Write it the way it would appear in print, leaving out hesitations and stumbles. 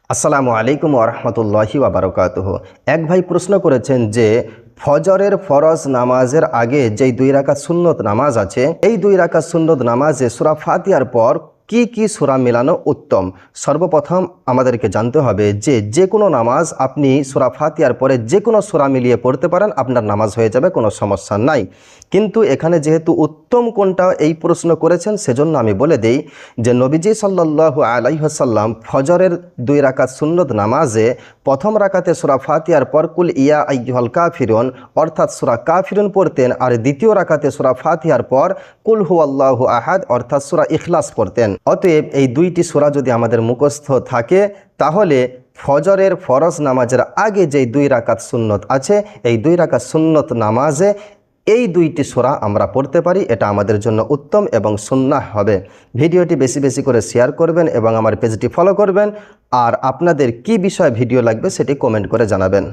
আসসালামু আলাইকুম ওয়া রাহমাতুল্লাহি ওয়া বারাকাতুহু। এক ভাই প্রশ্ন করেছেন যে ফজরের ফরজ নামাজের আগে যেই 2 রাকাত সুন্নত নামাজ আছে, এই 2 রাকাত সুন্নত নামাজে সূরা ফাতিহার পর কি কি সূরা মেলানো উত্তম। সর্বপ্রথম আমাদেরকে জানতে হবে যে কোনো নামাজ আপনি সূরা ফাতিহার পরে যে কোনো সূরা মিলিয়ে পড়তে পারেন, আপনার নামাজ হয়ে যাবে, কোনো সমস্যা নাই। কিন্তু এখানে যেহেতু উত্তম কোনটা এই প্রশ্ন করেছেন, সেজন্য আমি বলে দেই যে নবীজি সাল্লাল্লাহু আলাইহি ওয়াসাল্লাম ফজরের 2 রাকাত সুন্নত নামাজে প্রথম রাকাতে সূরা ফাতিহার পর কুল ইয়া আইয়ুহাল কাফিরুন অর্থাৎ সূরা কাফিরুন পড়তেন, আর দ্বিতীয় রাকাতে সূরা ফাতিহার পর কুল হুয়াল্লাহু আহাদ অর্থাৎ সূরা ইখলাস পড়তেন। অতএব এই দুইটি সূরা যদি আমাদের মুখস্থ থাকে, তাহলে ফজরের ফরজ নামাজের আগে যেই 2 রাকাত সুন্নত আছে, এই 2 রাকাত সুন্নত নামাজে এই দুইটি সূরা আমরা পড়তে পারি। এটা আমাদের জন্য উত্তম এবং সুন্নাহ হবে। ভিডিওটি বেশি বেশি করে শেয়ার করবেন এবং আমার পেজটি ফলো করবেন। আর আপনাদের কি বিষয়ে ভিডিও লাগবে সেটি কমেন্ট করে জানাবেন।